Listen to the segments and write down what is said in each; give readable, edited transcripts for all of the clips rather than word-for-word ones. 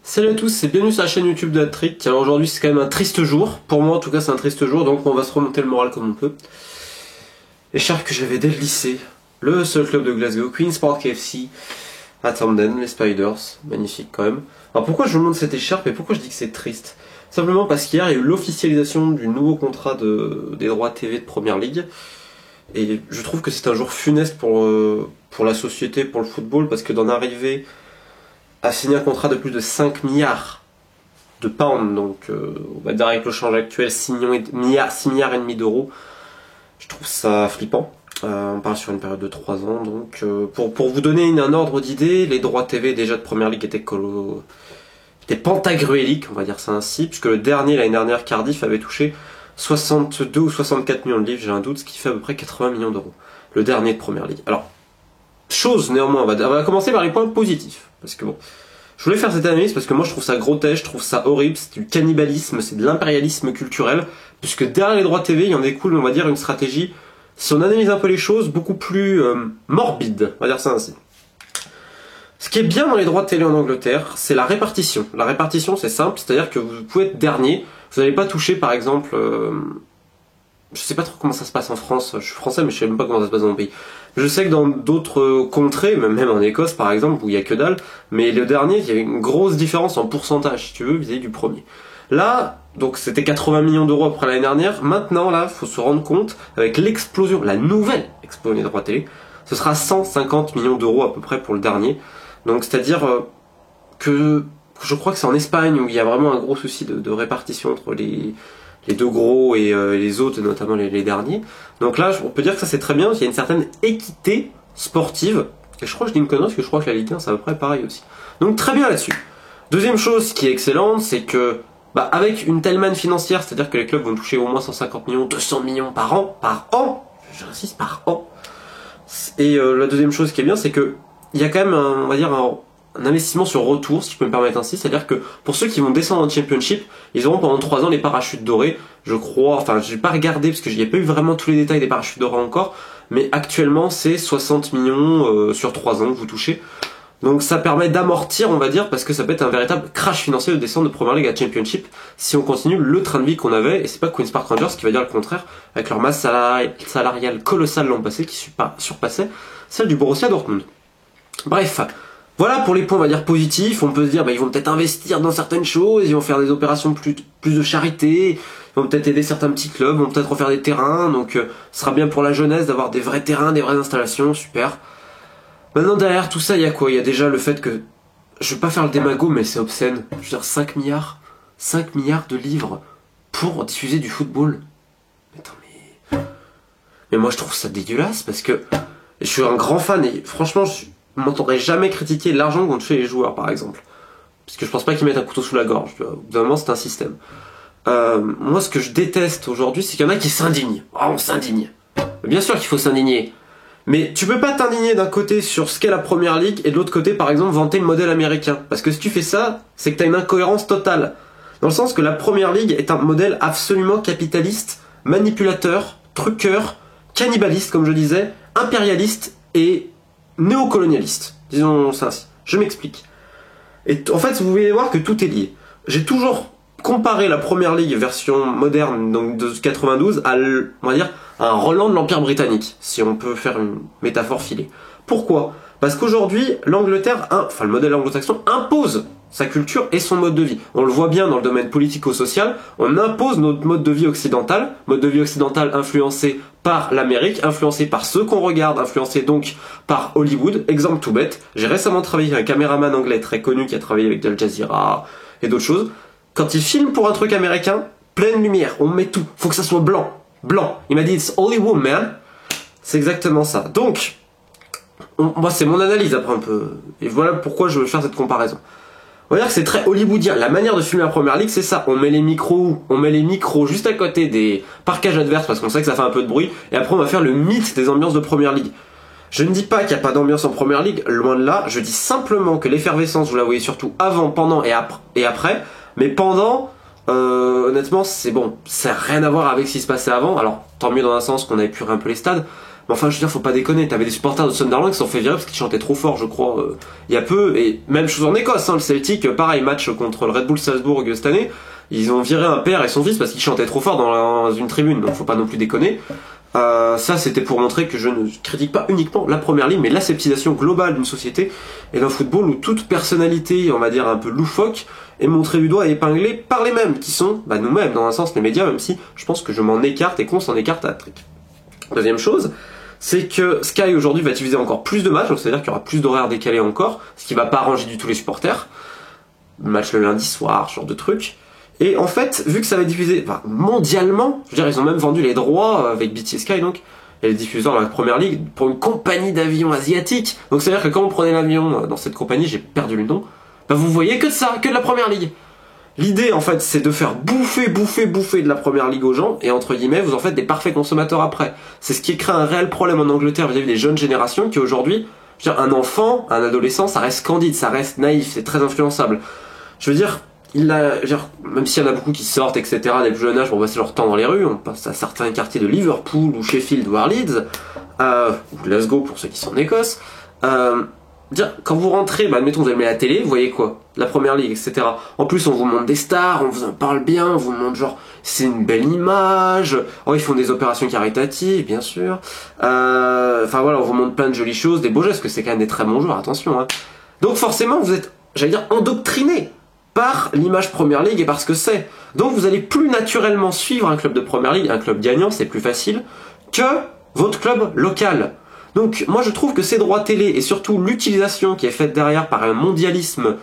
Salut à tous et bienvenue sur la chaîne YouTube de Hat-Trick. Alors aujourd'hui c'est quand même un triste jour, pour moi en tout cas c'est un triste jour, donc on va se remonter le moral comme on peut. Écharpe que j'avais dès le lycée, le seul club de Glasgow, Queen's Park FC, à Camden, les Spiders, magnifique quand même. Alors pourquoi je vous montre cette écharpe et pourquoi je dis que c'est triste? Simplement parce qu'hier il y a eu l'officialisation du nouveau contrat des droits TV de Première Ligue. Et je trouve que c'est un jour funeste pour la société, pour le football, parce que d'en arriver à signer un contrat de plus de 5 milliards de pounds, donc on va dire avec le change actuel 6 milliards et demi d'euros, je trouve ça flippant. On parle sur une période de 3 ans, donc pour vous donner un ordre d'idée, les droits TV déjà de Première Ligue étaient pantagruéliques, on va dire ça ainsi, puisque le dernier, l'année dernière, Cardiff avait touché 62 ou 64 millions de livres, j'ai un doute, ce qui fait à peu près 80 millions d'euros. Le dernier de Première Ligue. Alors, néanmoins, on va commencer par les points positifs. Parce que bon, je voulais faire cette analyse parce que moi je trouve ça grotesque, je trouve ça horrible, c'est du cannibalisme, c'est de l'impérialisme culturel, puisque derrière les droits TV, il en découle, on va dire, une stratégie, si on analyse un peu les choses, beaucoup plus morbide, on va dire ça ainsi. Ce qui est bien dans les droits de télé en Angleterre, c'est la répartition. La répartition, c'est simple, c'est-à-dire que vous pouvez être dernier, vous n'allez pas toucher par exemple... je sais pas trop comment ça se passe en France, je suis français mais je sais même pas comment ça se passe dans mon pays. Je sais que dans d'autres contrées, même en Écosse par exemple, où il y a que dalle, mais le dernier, il y avait une grosse différence en pourcentage, si tu veux, vis-à-vis du premier. Là, donc c'était 80 millions d'euros après l'année dernière, maintenant là, faut se rendre compte, avec l'explosion, la nouvelle explosion des droits télé, ce sera 150 millions d'euros à peu près pour le dernier. Donc c'est-à-dire que je crois que c'est en Espagne où il y a vraiment un gros souci de répartition entre les deux gros et les autres, notamment les derniers. Donc là, on peut dire que ça c'est très bien, il y a une certaine équité sportive, et je crois que je dis une connerie, parce que je crois que la Ligue 1 c'est à peu près pareil aussi. Donc très bien là-dessus. Deuxième chose qui est excellente, c'est que avec une telle manne financière, c'est-à-dire que les clubs vont toucher au moins 150 millions, 200 millions par an, j'insiste, par an. Et la deuxième chose qui est bien, c'est que il y a quand même on va dire un investissement sur retour, si je peux me permettre ainsi, c'est-à-dire que pour ceux qui vont descendre en Championship, ils auront pendant 3 ans les parachutes dorés, je crois, enfin j'ai pas regardé parce que j'y ai pas eu vraiment tous les détails des parachutes dorés encore, mais actuellement c'est 60 millions sur 3 ans que vous touchez. Donc ça permet d'amortir, on va dire, parce que ça peut être un véritable crash financier de descendre de Première League à Championship si on continue le train de vie qu'on avait, et c'est pas Queen's Park Rangers qui va dire le contraire, avec leur masse salariale colossale l'an passé qui surpassait celle du Borussia Dortmund. Bref, voilà pour les points, on va dire, positifs. On peut se dire, ils vont peut-être investir dans certaines choses, ils vont faire des opérations plus de charité, ils vont peut-être aider certains petits clubs, ils vont peut-être refaire des terrains, donc ce sera bien pour la jeunesse d'avoir des vrais terrains, des vraies installations, super. Maintenant, derrière tout ça, il y a quoi? Il y a déjà le fait que, je vais pas faire le démago, mais c'est obscène. Je veux dire, 5 milliards de livres pour diffuser du football. Attends, mais moi je trouve ça dégueulasse, parce que je suis un grand fan, et franchement, je m'entendrai jamais critiquer l'argent qu'ont touché les joueurs, par exemple. Parce que je pense pas qu'ils mettent un couteau sous la gorge. Au bout d'un moment, c'est un système. Moi, ce que je déteste aujourd'hui, c'est qu'il y en a qui s'indignent. Oh, on s'indigne. Bien sûr qu'il faut s'indigner. Mais tu peux pas t'indigner d'un côté sur ce qu'est la Première Ligue et de l'autre côté, par exemple, vanter le modèle américain. Parce que si tu fais ça, c'est que t'as une incohérence totale. Dans le sens que la Première Ligue est un modèle absolument capitaliste, manipulateur, truqueur, cannibaliste, comme je disais, impérialiste et néocolonialiste, disons ça. Je m'explique. Et en fait, vous pouvez voir que tout est lié. J'ai toujours comparé la Première Ligue version moderne, donc de 92, on va dire, à un relent de l'Empire britannique, si on peut faire une métaphore filée. Pourquoi? Parce qu'aujourd'hui, l'Angleterre, le modèle anglo-saxon, impose sa culture et son mode de vie. On le voit bien dans le domaine politico-social, on impose notre mode de vie occidental influencé par l'Amérique, influencé par ceux qu'on regarde, influencé donc par Hollywood. Exemple tout bête, j'ai récemment travaillé avec un caméraman anglais très connu qui a travaillé avec Al Jazeera et d'autres choses. Quand il filme pour un truc américain, pleine lumière, on met tout, faut que ça soit blanc. Il m'a dit it's Hollywood man, c'est exactement ça. Donc, moi c'est mon analyse après un peu, et voilà pourquoi je veux faire cette comparaison. On va dire que c'est très hollywoodien. La manière de filmer la Première Ligue, c'est ça. On met les micros juste à côté des parkages adverses parce qu'on sait que ça fait un peu de bruit. Et après, on va faire le mythe des ambiances de Première Ligue. Je ne dis pas qu'il n'y a pas d'ambiance en Première Ligue, loin de là. Je dis simplement que l'effervescence, vous la voyez surtout avant, pendant et après. Mais pendant, honnêtement, c'est bon. Ça n'a rien à voir avec ce qui se passait avant. Alors, tant mieux dans un sens qu'on avait pu un peu les stades. Mais enfin, je veux dire, faut pas déconner. T'avais des supporters de Sunderland qui se sont fait virer parce qu'ils chantaient trop fort, je crois, il y a peu. Et même chose en Écosse, hein, le Celtic, pareil, match contre le Red Bull Salzbourg cette année. Ils ont viré un père et son fils parce qu'ils chantaient trop fort dans une tribune. Donc faut pas non plus déconner. Ça, c'était pour montrer que je ne critique pas uniquement la première ligue, mais l'aseptisation globale d'une société et d'un football où toute personnalité, on va dire un peu loufoque, est montrée du doigt et épinglée par les mêmes, qui sont, nous-mêmes, dans un sens, les médias, même si je pense que je m'en écarte et qu'on s'en écarte à trick. Deuxième chose, c'est que Sky aujourd'hui va diffuser encore plus de matchs, donc c'est-à-dire qu'il y aura plus d'horaires décalés encore, ce qui va pas arranger du tout les supporters. Le match le lundi soir, ce genre de truc. Et en fait, vu que ça va être diffusé mondialement, je veux dire, ils ont même vendu les droits avec BT Sky, donc, et les diffuseurs dans la première ligue, pour une compagnie d'avions asiatique. Donc c'est-à-dire que quand vous prenez l'avion dans cette compagnie, j'ai perdu le nom, vous voyez que de ça, que de la première ligue. L'idée, en fait, c'est de faire bouffer de la première ligue aux gens, et entre guillemets, vous en faites des parfaits consommateurs après. C'est ce qui crée un réel problème en Angleterre vis-à-vis des jeunes générations qui aujourd'hui, je veux dire, un enfant, un adolescent, ça reste candide, ça reste naïf, c'est très influençable. Je veux dire, même s'il y en a beaucoup qui sortent, etc., dès le plus jeune âge pour passer leur temps dans les rues, on passe à certains quartiers de Liverpool, ou Sheffield, ou Leeds, ou Glasgow pour ceux qui sont en Écosse, quand vous rentrez, admettons vous allumez la télé, vous voyez quoi? La première ligue, etc. En plus on vous montre des stars, on vous en parle bien, on vous montre genre c'est une belle image, ils font des opérations caritatives, bien sûr. Enfin voilà, on vous montre plein de jolies choses, des beaux gestes, parce que c'est quand même des très bons joueurs, attention. Hein. Donc forcément vous êtes, j'allais dire, endoctriné par l'image première ligue et par ce que c'est. Donc vous allez plus naturellement suivre un club de première ligue, un club gagnant, c'est plus facile, que votre club local. Donc moi je trouve que ces droits télé et surtout l'utilisation qui est faite derrière par un mondialisme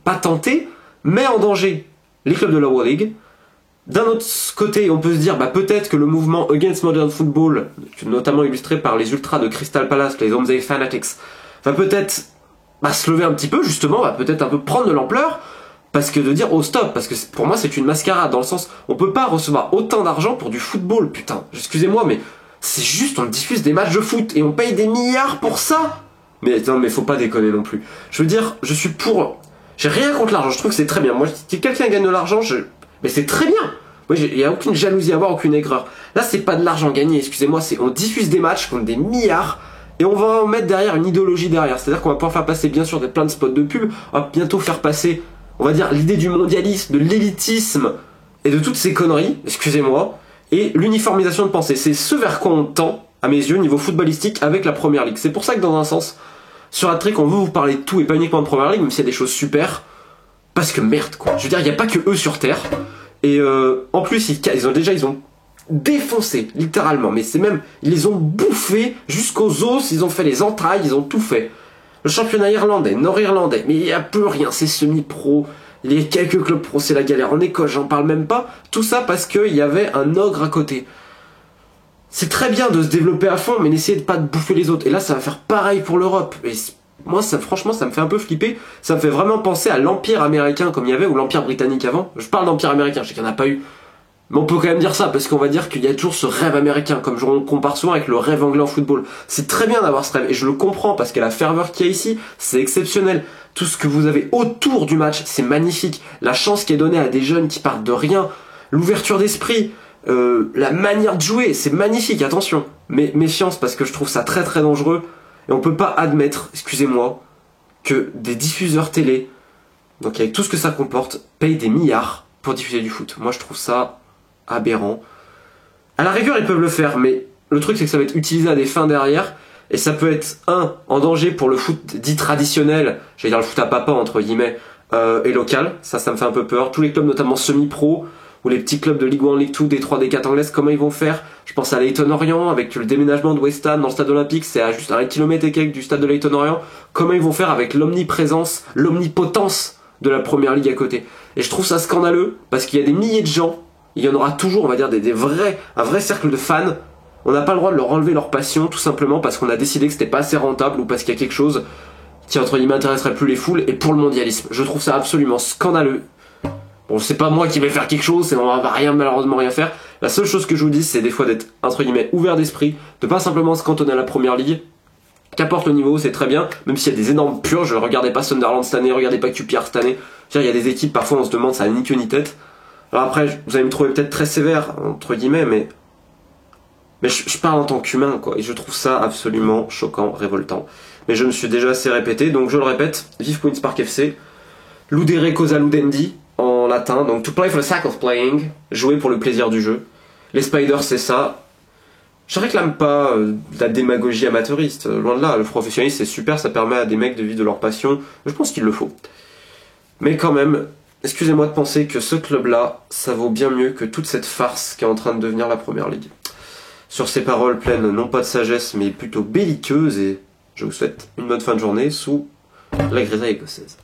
patenté met en danger les clubs de la World League. D'un autre côté, on peut se dire peut-être que le mouvement Against Modern Football, notamment illustré par les ultras de Crystal Palace, les Homesay Fanatics, va peut-être se lever un petit peu justement, va peut-être un peu prendre de l'ampleur, parce que de dire oh stop, parce que pour moi c'est une mascarade, dans le sens on peut pas recevoir autant d'argent pour du football, putain, excusez-moi mais c'est juste, on diffuse des matchs de foot et on paye des milliards pour ça. Mais non, mais faut pas déconner non plus. Je veux dire, je suis pour. J'ai rien contre l'argent. Je trouve que c'est très bien. Moi, si quelqu'un gagne de l'argent, mais c'est très bien. Moi, il y a aucune jalousie à avoir, aucune aigreur. Là, c'est pas de l'argent gagné. Excusez-moi, on diffuse des matchs contre des milliards et on va en mettre derrière une idéologie derrière. C'est-à-dire qu'on va pouvoir faire passer, bien sûr, plein de spots de pub. On va bientôt faire passer, on va dire, l'idée du mondialisme, de l'élitisme et de toutes ces conneries. Excusez-moi. Et l'uniformisation de pensée, c'est ce vers quoi on tend, à mes yeux, niveau footballistique, avec la première ligue. C'est pour ça que dans un sens, sur Hat-Trick, on veut vous parler de tout et pas uniquement de première ligue, même s'il y a des choses super. Parce que merde, quoi. Je veux dire, il n'y a pas que eux sur Terre. Et en plus, ils ont défoncé, littéralement. Mais c'est même, ils les ont bouffés jusqu'aux os, ils ont fait les entrailles, ils ont tout fait. Le championnat irlandais, nord-irlandais, mais il n'y a plus rien, c'est semi-pro. Les quelques clubs pro, c'est la galère. En Écosse, j'en parle même pas. Tout ça parce qu'il y avait un ogre à côté. C'est très bien de se développer à fond, mais n'essayez de pas de bouffer les autres. Et là, ça va faire pareil pour l'Europe. Et moi, franchement, ça me fait un peu flipper. Ça me fait vraiment penser à l'Empire américain comme il y avait, ou l'Empire britannique avant. Je parle d'Empire américain, je sais qu'il n'y en a pas eu. Mais on peut quand même dire ça, parce qu'on va dire qu'il y a toujours ce rêve américain, comme on compare souvent avec le rêve anglais en football. C'est très bien d'avoir ce rêve, et je le comprends, parce que la ferveur qu'il y a ici, c'est exceptionnel. Tout ce que vous avez autour du match, c'est magnifique. La chance qui est donnée à des jeunes qui partent de rien, l'ouverture d'esprit, la manière de jouer, c'est magnifique, attention. Mais méfiance, parce que je trouve ça très très dangereux, et on peut pas admettre, excusez-moi, que des diffuseurs télé, donc avec tout ce que ça comporte, payent des milliards pour diffuser du foot. Moi je trouve ça aberrant. À la rigueur ils peuvent le faire, mais le truc c'est que ça va être utilisé à des fins derrière, et ça peut être en danger pour le foot dit traditionnel, j'allais dire le foot à papa entre guillemets, et local, ça me fait un peu peur. Tous les clubs notamment semi-pro, ou les petits clubs de Ligue 1, Ligue 2, D3, D4 anglaise, comment ils vont faire? Je pense à Leyton Orient, avec le déménagement de West Ham dans le stade olympique, c'est à juste 1 km et quelques du stade de Leyton Orient. Comment ils vont faire avec l'omniprésence, l'omnipotence de la première ligue à côté? Et je trouve ça scandaleux, parce qu'il y a des milliers de gens, il y en aura toujours, on va dire, un vrai cercle de fans. On n'a pas le droit de leur enlever leur passion, tout simplement parce qu'on a décidé que c'était pas assez rentable, ou parce qu'il y a quelque chose qui, entre guillemets, intéresserait plus les foules, et pour le mondialisme. Je trouve ça absolument scandaleux. Bon, c'est pas moi qui vais faire quelque chose, on va malheureusement rien faire. La seule chose que je vous dis, c'est des fois d'être, entre guillemets, ouvert d'esprit, de pas simplement se cantonner à la première ligue. Qu'importe le niveau, c'est très bien, même s'il y a des énormes purges, regardez pas Sunderland cette année, regardez pas QPR cette année. Il y a des équipes, parfois on se demande, ça n'a ni queue ni tête. Alors après, vous allez me trouver peut-être très sévère, entre guillemets, mais Mais je parle en tant qu'humain, quoi, et je trouve ça absolument choquant, révoltant. Mais je me suis déjà assez répété, donc je le répète, vive Queen's Park FC, ludere cosa ludendi, en latin, donc to play for the sake of playing, jouer pour le plaisir du jeu. Les Spiders, c'est ça. Je réclame pas de la démagogie amateuriste, loin de là, le professionnalisme c'est super, ça permet à des mecs de vivre de leur passion, je pense qu'il le faut. Mais quand même, excusez-moi de penser que ce club-là, ça vaut bien mieux que toute cette farce qui est en train de devenir la Première Ligue. Sur ces paroles pleines non pas de sagesse mais plutôt belliqueuses, et je vous souhaite une bonne fin de journée sous la grisaille écossaise.